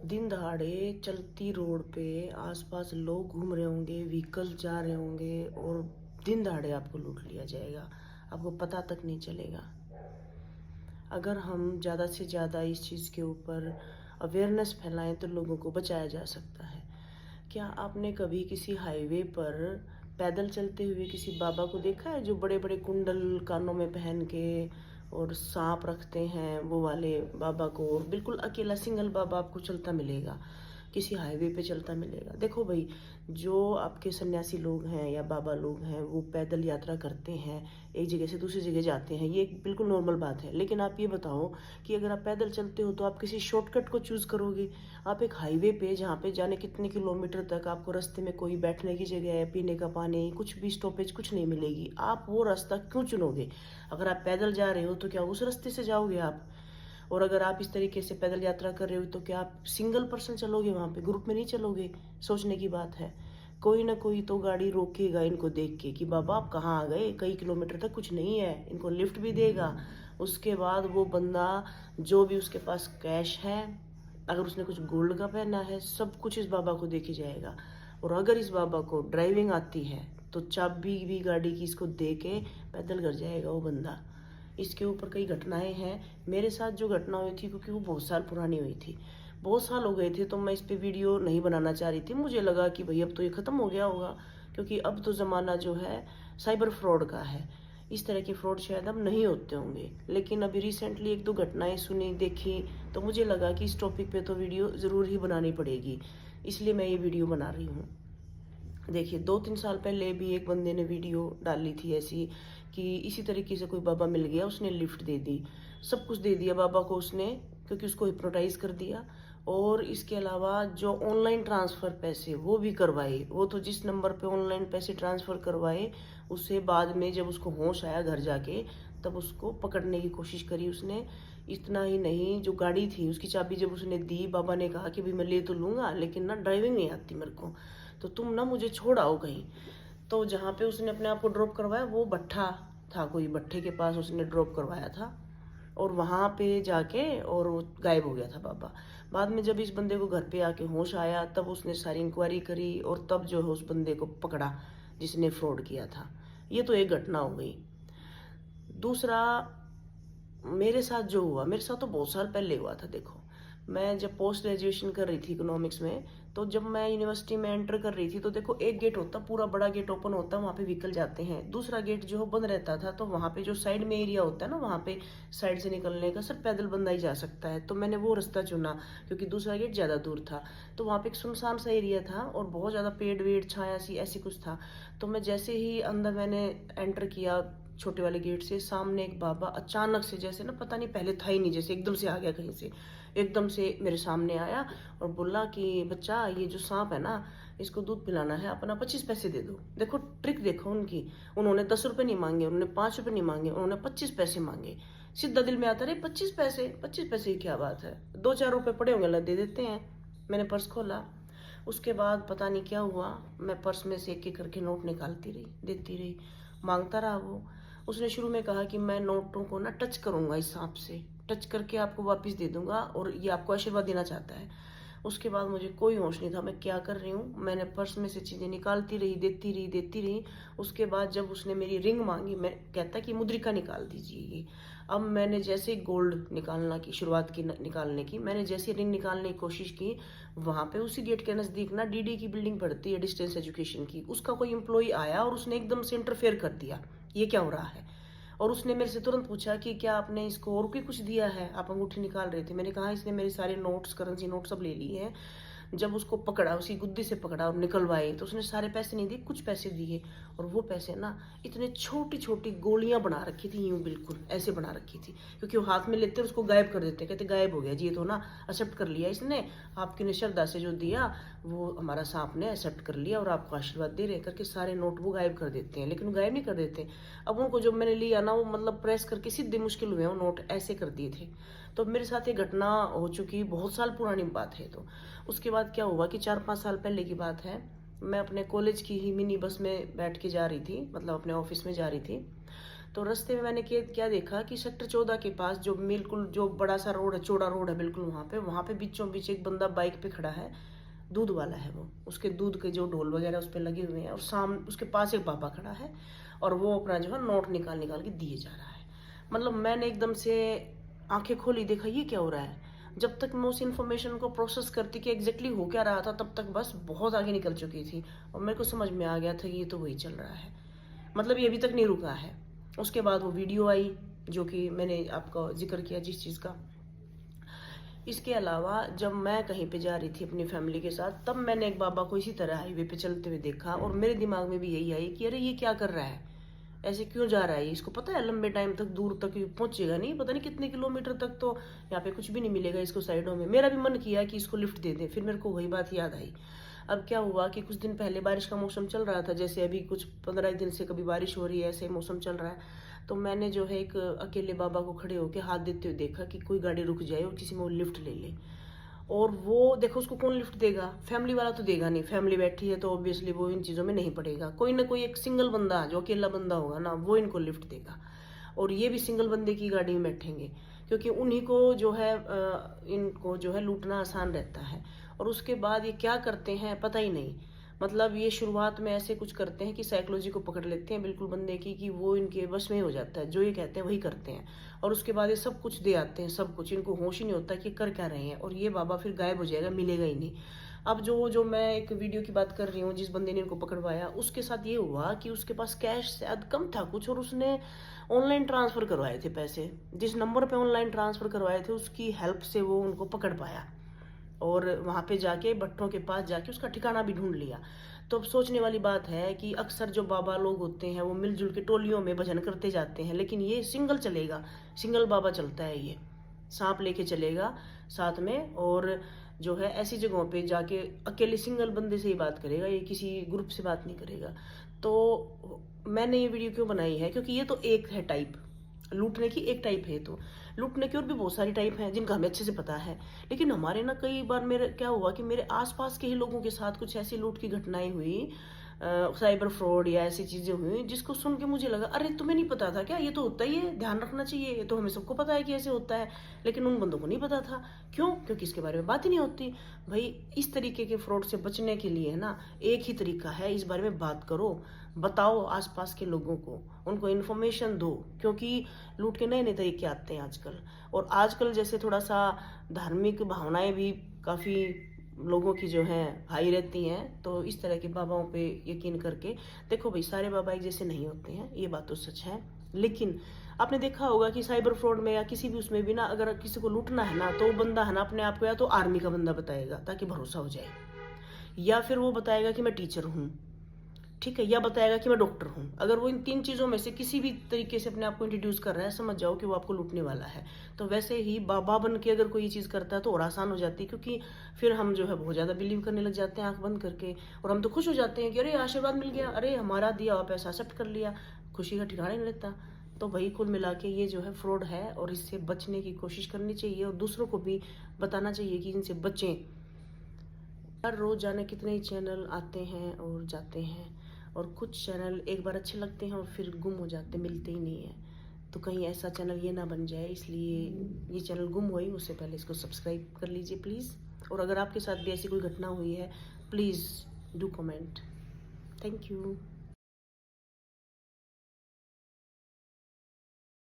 दिन दहाड़े चलती रोड पे आसपास लोग घूम रहे होंगे, व्हीकल जा रहे होंगे और दिन दहाड़े आपको लूट लिया जाएगा, आपको पता तक नहीं चलेगा। अगर हम ज़्यादा से ज़्यादा इस चीज़ के ऊपर अवेयरनेस फैलाएं तो लोगों को बचाया जा सकता है। क्या आपने कभी किसी हाईवे पर पैदल चलते हुए किसी बाबा को देखा है जो बड़े बड़े कुंडल कानों में पहन के और सांप रखते हैं, वो वाले बाबा को? और बिल्कुल अकेला सिंगल बाबा आपको चलता मिलेगा, किसी हाईवे पे चलता मिलेगा। देखो भाई, जो आपके सन्यासी लोग हैं या बाबा लोग हैं वो पैदल यात्रा करते हैं, एक जगह से दूसरी जगह जाते हैं, ये एक बिल्कुल नॉर्मल बात है। लेकिन आप ये बताओ कि अगर आप पैदल चलते हो तो आप किसी शॉर्टकट को चूज करोगे? आप एक हाईवे पे जहाँ पे जाने कितने किलोमीटर तक आपको रास्ते में कोई बैठने की जगह है, पीने का पानी, कुछ भी स्टॉपेज कुछ नहीं मिलेगी, आप वो रास्ता क्यों चुनोगे? अगर आप पैदल जा रहे हो तो क्या उस रास्ते से जाओगे आप? और अगर आप इस तरीके से पैदल यात्रा कर रहे हो तो क्या आप सिंगल पर्सन चलोगे? वहां पे ग्रुप में नहीं चलोगे। सोचने की बात है। कोई ना कोई तो गाड़ी रोकेगा इनको देख के कि बाबा आप कहाँ आ गए, कई किलोमीटर तक कुछ नहीं है, इनको लिफ्ट भी देगा। उसके बाद वो बंदा, जो भी उसके पास कैश है, अगर उसने कुछ गोल्ड का पहना है, सब कुछ इस बाबा को देखे जाएगा। और अगर इस बाबा को ड्राइविंग आती है तो चाबी भी गाड़ी की इसको दे के पैदल कर जाएगा वो बंदा। इसके ऊपर कई घटनाएं हैं। मेरे साथ जो घटना हुई थी, क्योंकि वो बहुत साल पुरानी हुई थी, बहुत साल हो गए थे, तो मैं इस पे वीडियो नहीं बनाना चाह रही थी। मुझे लगा कि भाई अब तो ये खत्म हो गया होगा, क्योंकि अब तो ज़माना जो है साइबर फ्रॉड का है। इस तरह के फ्रॉड शायद अब नहीं होते होंगे। लेकिन अभी रिसेंटली एक दो घटनाएं सुनी, देखी, तो मुझे लगा कि इस टॉपिक पे तो वीडियो ज़रूर ही बनानी पड़ेगी, इसलिए मैं ये वीडियो बना रही हूँ। देखिए, 2-3 साल पहले भी एक बंदे ने वीडियो डाली थी ऐसी, कि इसी तरीके से कोई बाबा मिल गया, उसने लिफ्ट दे दी, सब कुछ दे दिया बाबा को उसने, क्योंकि उसको हिप्नोटाइज कर दिया। और इसके अलावा जो ऑनलाइन ट्रांसफर पैसे वो भी करवाए, वो तो जिस नंबर पे ऑनलाइन पैसे ट्रांसफर करवाए, उससे बाद में जब उसको होश आया घर जाके, तब उसको पकड़ने की कोशिश करी उसने। इतना ही नहीं, जो गाड़ी थी उसकी चाबी जब उसने दी, बाबा ने कहा कि भाई मैं ले तो लूंगा लेकिन ना ड्राइविंग नहीं आती मेरे को, तो तुम ना मुझे छोड़ आओ कहीं। तो जहाँ पे उसने अपने आप को ड्रॉप करवाया वो भट्ठा था, कोई भट्ठे के पास उसने ड्रॉप करवाया था, और वहां पे जाके और वो गायब हो गया था बाबा। बाद में जब इस बंदे को घर पे आके होश आया, तब उसने सारी इंक्वायरी करी और तब जो है उस बंदे को पकड़ा जिसने फ्रॉड किया था। ये तो एक घटना हो गई। दूसरा, मेरे साथ जो हुआ, मेरे साथ तो बहुत साल पहले हुआ था। देखो, मैं जब पोस्ट ग्रेजुएशन कर रही थी इकोनॉमिक्स में, तो जब मैं यूनिवर्सिटी में एंटर कर रही थी तो देखो, एक गेट होता, पूरा बड़ा गेट ओपन होता, वहाँ पे व्हीकल जाते हैं। दूसरा गेट जो बंद रहता था, तो वहाँ पे जो साइड में एरिया होता है ना, वहाँ पे साइड से निकलने का सिर्फ पैदल बंदा ही जा सकता है। तो मैंने वो रास्ता चुना, क्योंकि दूसरा गेट ज़्यादा दूर था। तो वहाँ पे एक सुनसान सा एरिया था और बहुत ज़्यादा पेड़ वेड़ छाया सी ऐसी कुछ था। तो मैं जैसे ही अंदर मैंने एंटर किया छोटे वाले गेट से, सामने एक बाबा अचानक से, जैसे ना पता नहीं पहले था ही नहीं, जैसे एकदम से आ गया कहीं से, एकदम से मेरे सामने आया और बोला कि बच्चा, ये जो सांप है ना, इसको दूध पिलाना है, अपना 25 पैसे दे दो। देखो ट्रिक देखो उनकी, उन्होंने 10 रुपए नहीं मांगे, उन्होंने 5 रुपए नहीं मांगे, उन्होंने 25 पैसे मांगे। सीधा दिल में आता रहे, 25 पैसे, 25 पैसे की क्या बात है, 2-4 रुपए पड़े होंगे, ला दे देते हैं। मैंने पर्स खोला, उसके बाद पता नहीं क्या हुआ, मैं पर्स में से एक एक करके नोट निकालती रही, देती रही, मांगता रहा वो। उसने शुरू में कहा कि मैं नोटों को ना टच करूंगा, इस सांप से टच करके आपको वापस दे दूंगा, और ये आपको आशीर्वाद देना चाहता है। उसके बाद मुझे कोई होश नहीं था मैं क्या कर रही हूँ। मैंने पर्स में से चीजें निकालती रही, देती रही, देती रही। उसके बाद जब उसने मेरी रिंग मांगी, मैं कहता कि मुद्रिका निकाल दीजिए ये। अब मैंने जैसे गोल्ड निकालना की शुरुआत की, निकालने की, मैंने जैसे रिंग निकालने की कोशिश की, वहां पे उसी गेट के नजदीक ना डीडी की बिल्डिंग पड़ती है, डिस्टेंस एजुकेशन की, उसका कोई एम्प्लॉय आया और उसने एकदम से इंटरफेयर कर दिया, ये क्या हो रहा है। और उसने मेरे से तुरंत पूछा कि क्या आपने इसको और भी कुछ दिया है, आप अंगूठी निकाल रहे थे। मैंने कहा इसने मेरे सारे नोट्स, करेंसी नोट सब ले लिए हैं। जब उसको पकड़ा, उसी गुद्दी से पकड़ा और निकलवाए, तो उसने सारे पैसे नहीं दिए, कुछ पैसे दिए। और वो पैसे ना इतने छोटी छोटी गोलियां बना रखी थी, यूं बिल्कुल ऐसे बना रखी थी, क्योंकि वो हाथ में लेते उसको गायब कर देते, कहते गायब हो गया जी, ये तो ना एक्सेप्ट कर लिया इसने, आपकी ने श्रद्धा से जो दिया वो हमारा सांप ने एक्सेप्ट कर लिया और आपको आशीर्वाद दे रहे करके सारे नोट वो गायब कर देते हैं। लेकिन वो गायब नहीं कर देते। अब उनको जब मैंने लिया ना, वो मतलब प्रेस करके सीधे मुश्किल हुए वो नोट ऐसे कर दिए थे। तो मेरे साथ ये घटना हो चुकी, बहुत साल पुरानी बात है। तो उसके बाद क्या हुआ कि 4-5 साल पहले की बात है, मैं अपने कॉलेज की ही मिनी बस में बैठ के जा रही थी, मतलब अपने ऑफिस में जा रही थी। तो रास्ते में मैंने क्या देखा कि सेक्टर 14 के पास जो बिल्कुल जो बड़ा सा रोड है, चौड़ा रोड है बिल्कुल, वहाँ पे बीचों बीच एक बंदा बाइक पे खड़ा है, दूध वाला है वो, उसके दूध के जो ढोल वगैरह उस पर लगे हुए हैं, और सामने उसके पास एक बाबा खड़ा है और वो अपना जो है नोट निकाल निकाल के दिए जा रहा है। मतलब मैंने एकदम से आंखें खोली, देखा ये क्या हो रहा है। जब तक मैं उस इन्फॉर्मेशन को प्रोसेस करती कि एग्जैक्टली हो क्या रहा था, तब तक बस बहुत आगे निकल चुकी थी और मेरे को समझ में आ गया था कि ये तो वही चल रहा है, मतलब ये अभी तक नहीं रुका है। उसके बाद वो वीडियो आई जो कि मैंने आपको जिक्र किया जिस चीज़ का। इसके अलावा जब मैं कहीं पे जा रही थी अपनी फैमिली के साथ, तब मैंने एक बाबा को इसी तरह हाईवे पे चलते हुए देखा और मेरे दिमाग में भी यही आई कि अरे ये क्या कर रहा है, ऐसे क्यों जा रहा है, इसको पता है लंबे टाइम तक दूर तक पहुंचेगा नहीं, पता नहीं कितने किलोमीटर तक, तो यहाँ पे कुछ भी नहीं मिलेगा इसको साइडों में। मेरा भी मन किया कि इसको लिफ्ट दे दे, फिर मेरे को वही बात याद आई। अब क्या हुआ कि कुछ दिन पहले बारिश का मौसम चल रहा था, जैसे अभी कुछ 15 दिन से कभी बारिश हो रही है, ऐसे मौसम चल रहा है। तो मैंने जो है एक अकेले बाबा को खड़े होकर हाथ देते हुए देखा कि कोई गाड़ी रुक जाए और किसी में वो लिफ्ट ले ले। और वो देखो उसको कौन लिफ्ट देगा, फैमिली वाला तो देगा नहीं, फैमिली बैठी है तो ऑब्वियसली वो इन चीज़ों में नहीं पड़ेगा, कोई ना कोई एक सिंगल बंदा जो अकेला बंदा होगा ना, वो इनको लिफ्ट देगा। और ये भी सिंगल बंदे की गाड़ी में बैठेंगे क्योंकि उन्हीं को जो है इनको जो है लूटना आसान रहता है। और उसके बाद ये क्या करते हैं पता ही नहीं, मतलब ये शुरुआत में ऐसे कुछ करते हैं कि साइकोलॉजी को पकड़ लेते हैं बिल्कुल बंदे की, कि वो इनके बस में हो जाता है, जो ये कहते हैं वही करते हैं। और उसके बाद ये सब कुछ दे आते हैं, सब कुछ, इनको होश ही नहीं होता कि कर क्या रहे हैं, और ये बाबा फिर गायब हो जाएगा, मिलेगा ही नहीं। अब जो मैं एक वीडियो की बात कर रही हूँ, जिस बंदे ने इनको पकड़वाया, उसके साथ ये हुआ कि उसके पास कैश शायद कम था कुछ, और उसने ऑनलाइन ट्रांसफर करवाए थे पैसे, जिस नंबर पे ऑनलाइन ट्रांसफर करवाए थे उसकी हेल्प से वो उनको पकड़ पाया और वहाँ पे जाके भट्टों के पास जाके उसका ठिकाना भी ढूंढ लिया। तो अब सोचने वाली बात है कि अक्सर जो बाबा लोग होते हैं वो मिलजुल के टोलियों में भजन करते जाते हैं, लेकिन ये सिंगल चलेगा, सिंगल बाबा चलता है, ये सांप लेके चलेगा साथ में, और जो है ऐसी जगहों पे जाके अकेले सिंगल बंदे से ही बात करेगा, ये किसी ग्रुप से बात नहीं करेगा। तो मैंने ये वीडियो क्यों बनाई है, क्योंकि ये तो एक है टाइप, लूटने की एक टाइप है, तो लूटने की और भी बहुत सारी टाइप हैं जिनका हमें अच्छे से पता है। लेकिन हमारे ना कई बार मेरे क्या हुआ कि मेरे आसपास के ही लोगों के साथ कुछ ऐसी लूट की घटनाएं हुई, साइबर फ्रॉड या ऐसी चीजें हुई, जिसको सुन के मुझे लगा अरे तुम्हें नहीं पता था क्या, ये तो होता ही है, ध्यान रखना चाहिए, ये तो हमें सबको पता है कि ऐसे होता है। लेकिन उन बंदों को नहीं पता था, क्यों? क्योंकि इसके बारे में बात ही नहीं होती। भाई इस तरीके के फ्रॉड से बचने के लिए ना एक ही तरीका है, इस बारे में बात करो, बताओ आसपास के लोगों को, उनको इन्फॉर्मेशन दो, क्योंकि लूट के नए नए तरीके आते हैं आजकल। और आजकल जैसे थोड़ा सा धार्मिक भावनाएं भी काफ़ी लोगों की जो है हाई रहती हैं, तो इस तरह के बाबाओं पे यकीन करके देखो भाई, सारे बाबा एक जैसे नहीं होते हैं, ये बात तो सच है। लेकिन आपने देखा होगा कि साइबर फ्रॉड में या किसी भी उसमें भी ना, अगर किसी को लूटना है ना, तो वो बंदा है ना अपने आप को या तो आर्मी का बंदा बताएगा ताकि भरोसा हो जाए, या फिर वो बताएगा कि मैं टीचर हूँ, ठीक है, या बताएगा कि मैं डॉक्टर हूँ। अगर वो इन 3 चीज़ों में से किसी भी तरीके से अपने आप को इंट्रोड्यूस कर रहा है, समझ जाओ कि वो आपको लूटने वाला है। तो वैसे ही बाबा बन के अगर कोई ये चीज़ करता है तो और आसान हो जाती है, क्योंकि फिर हम जो है बहुत ज़्यादा बिलीव करने लग जाते हैं आंख बंद करके, और हम तो खुश हो जाते हैं कि अरे आशीर्वाद मिल गया, अरे हमारा दिया हुआ पैसा एक्सेप्ट कर लिया, खुशी का ठिकाना नहीं रहता। तो वही कुल मिला के ये जो है फ्रॉड है, और इससे बचने की कोशिश करनी चाहिए और दूसरों को भी बताना चाहिए कि इनसे बचें। हर रोज़ जाने कितने ही चैनल आते हैं और जाते हैं, और कुछ चैनल एक बार अच्छे लगते हैं और फिर गुम हो जाते, मिलते ही नहीं है। तो कहीं ऐसा चैनल ये ना बन जाए, इसलिए ये चैनल गुम हुई उससे पहले इसको सब्सक्राइब कर लीजिए प्लीज़। और अगर आपके साथ भी ऐसी कोई घटना हुई है, please do comment. Thank you.